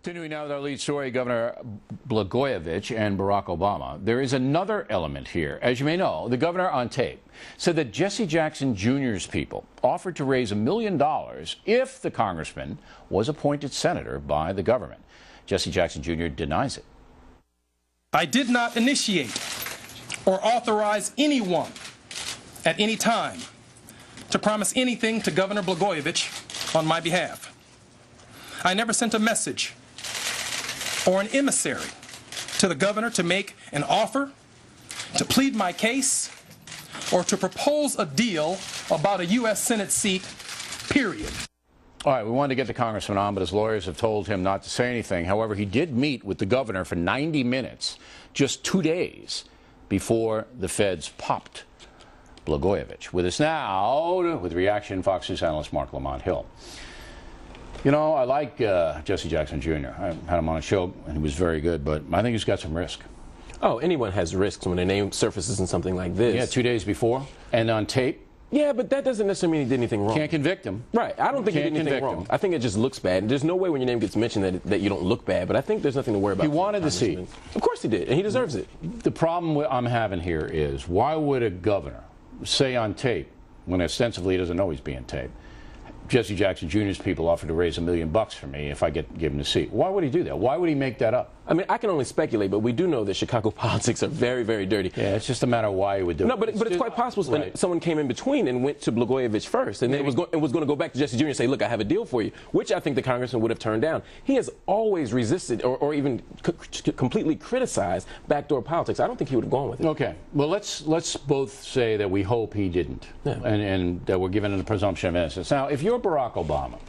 Continuing now with our lead story, Governor Blagojevich and Barack Obama. There is another element here. As you may know, the governor on tape said that Jesse Jackson Jr.'s people offered to raise $1 million if the congressman was appointed senator by the government. Jesse Jackson Jr. denies it. I did not initiate or authorize anyone at any time to promise anything to Governor Blagojevich on my behalf. I never sent a message or an emissary to the governor to make an offer, to plead my case, or to propose a deal about a U.S. Senate seat, period. All right, we wanted to get the congressman on, but his lawyers have told him not to say anything. However, he did meet with the governor for 90 minutes, just 2 days before the feds popped Blagojevich. With us now, with reaction, Fox News analyst Marc Lamont Hill. You know, I like Jesse Jackson Jr. I had him on a show, and he was very good, but I think he's got some risk. Oh, anyone has risks when a name surfaces in something like this. Yeah, 2 days before, and on tape. Yeah, but that doesn't necessarily mean he did anything wrong. Can't convict him. Right. I don't think he did anything wrong. I think it just looks bad. There's no way when your name gets mentioned that you don't look bad, but I think there's nothing to worry about. He wanted the seat. Of course he did, and he deserves it. The problem I'm having here is, why would a governor say on tape, when ostensibly he doesn't know he's being taped, Jesse Jackson Jr.'s people offered to raise $1 million for me if I give him the seat? Why would he do that? Why would he make that up? I mean, I can only speculate, but we do know that Chicago politics are very, very dirty. Yeah, it's just a matter of why he would do it. No, but it's quite possible someone came in between and went to Blagojevich first, and then was going to go back to Jesse Jr. and say, look, I have a deal for you, which I think the congressman would have turned down. He has always resisted or even completely criticized backdoor politics. I don't think he would have gone with it. Okay. Well, let's both say that we hope he didn't, and that we're given a presumption of innocence. Now, if you're Barack Obama,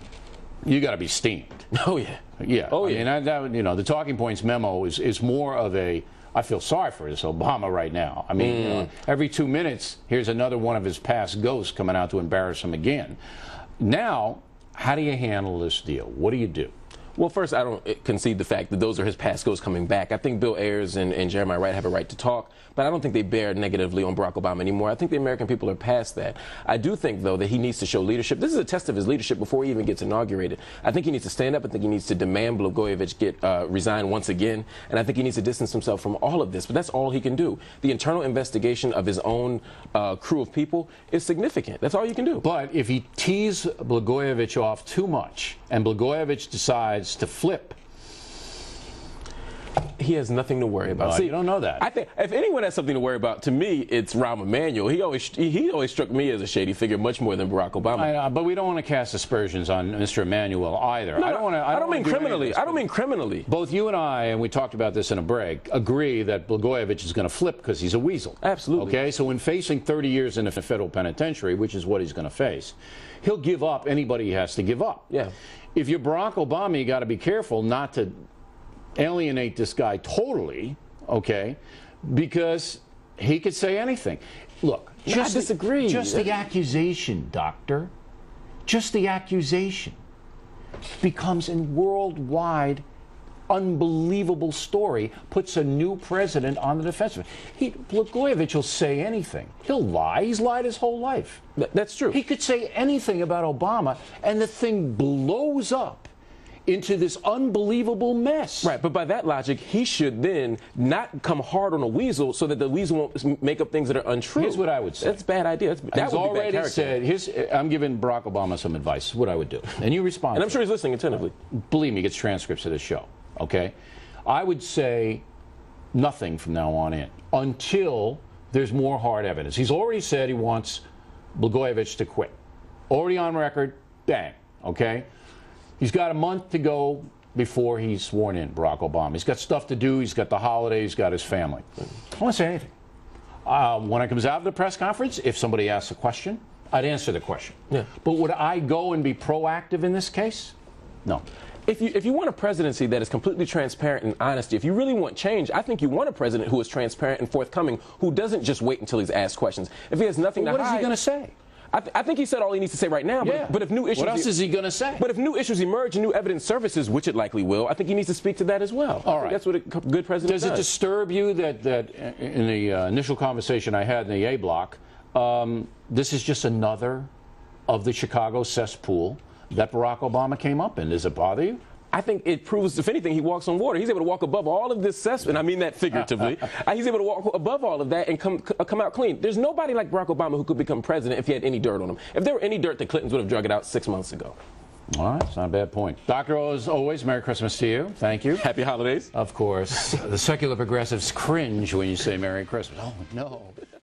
you got to be steamed. Oh, yeah. Yeah. Oh, yeah. I mean, you know, the talking points memo is more of a, I feel sorry for this Obama right now. I mean, you know, every 2 minutes, here's another one of his past ghosts coming out to embarrass him again. Now, how do you handle this deal? What do you do? Well, first, I don't concede the fact that those are his past ghosts coming back. I think Bill Ayers and Jeremiah Wright have a right to talk, but I don't think they bear negatively on Barack Obama anymore. I think the American people are past that. I do think, though, that he needs to show leadership. This is a test of his leadership before he even gets inaugurated. I think he needs to stand up. I think he needs to demand Blagojevich get resign once again, and I think he needs to distance himself from all of this. But that's all he can do. The internal investigation of his own crew of people is significant. That's all you can do. But if he tees Blagojevich off too much, and Blagojevich decides to flip, he has nothing to worry about. See, you don't know that. I think if anyone has something to worry about, to me, it's Rahm Emanuel. He always struck me as a shady figure, much more than Barack Obama. But we don't want to cast aspersions on Mr. Emanuel either. No, I don't mean criminally. I don't mean criminally. Both you and I, and we talked about this in a break, agree that Blagojevich is going to flip because he's a weasel. Absolutely. Okay, so when facing 30 years in a federal penitentiary, which is what he's going to face, he'll give up anybody he has to give up. Yeah. If you're Barack Obama, you got to be careful not to alienate this guy totally, okay, because he could say anything. Look, I disagree. Just the accusation, doctor, just the accusation becomes a worldwide unbelievable story, puts a new president on the defensive. Blagojevich will say anything. He'll lie. He's lied his whole life. That's true. He could say anything about Obama, and the thing blows up into this unbelievable mess. Right, but by that logic, he should then not come hard on a weasel so that the weasel won't make up things that are untrue. Here's what I would say. That's a bad idea. That would be bad character. I'm giving Barack Obama some advice. This is what I would do. And you respond. And I'm sure he's listening attentively. Believe me, he gets transcripts of this show. Okay? I would say nothing from now on in until there's more hard evidence. He's already said he wants Blagojevich to quit. Already on record, bang. Okay? He's got a month to go before he's sworn in, Barack Obama. He's got stuff to do. He's got the holidays. He's got his family. I don't want to say anything. When I comes out of the press conference, if somebody asks a question, I'd answer the question. Yeah. But would I go and be proactive in this case? No. If you want a presidency that is completely transparent and honest, if you really want change, I think you want a president who is transparent and forthcoming, who doesn't just wait until he's asked questions. If he has nothing to hide, what is he going to say? I think he said all he needs to say right now. Yeah. But if new issues, what else is he going to say? But if new issues emerge and new evidence surfaces, which it likely will, I think he needs to speak to that as well. All right. That's what a good president does. Does it disturb you that in the initial conversation I had in the A block, this is just another of the Chicago cesspool that Barack Obama came up in? Does it bother you? I think it proves, if anything, he walks on water. He's able to walk above all of this cesspool, and I mean that figuratively. He's able to walk above all of that and come out clean. There's nobody like Barack Obama who could become president if he had any dirt on him. If there were any dirt, the Clintons would have drug it out 6 months ago. All right, it's not a bad point. Doctor, as always, Merry Christmas to you. Thank you. Happy holidays. Of course. The secular progressives cringe when you say Merry Christmas. Oh, no.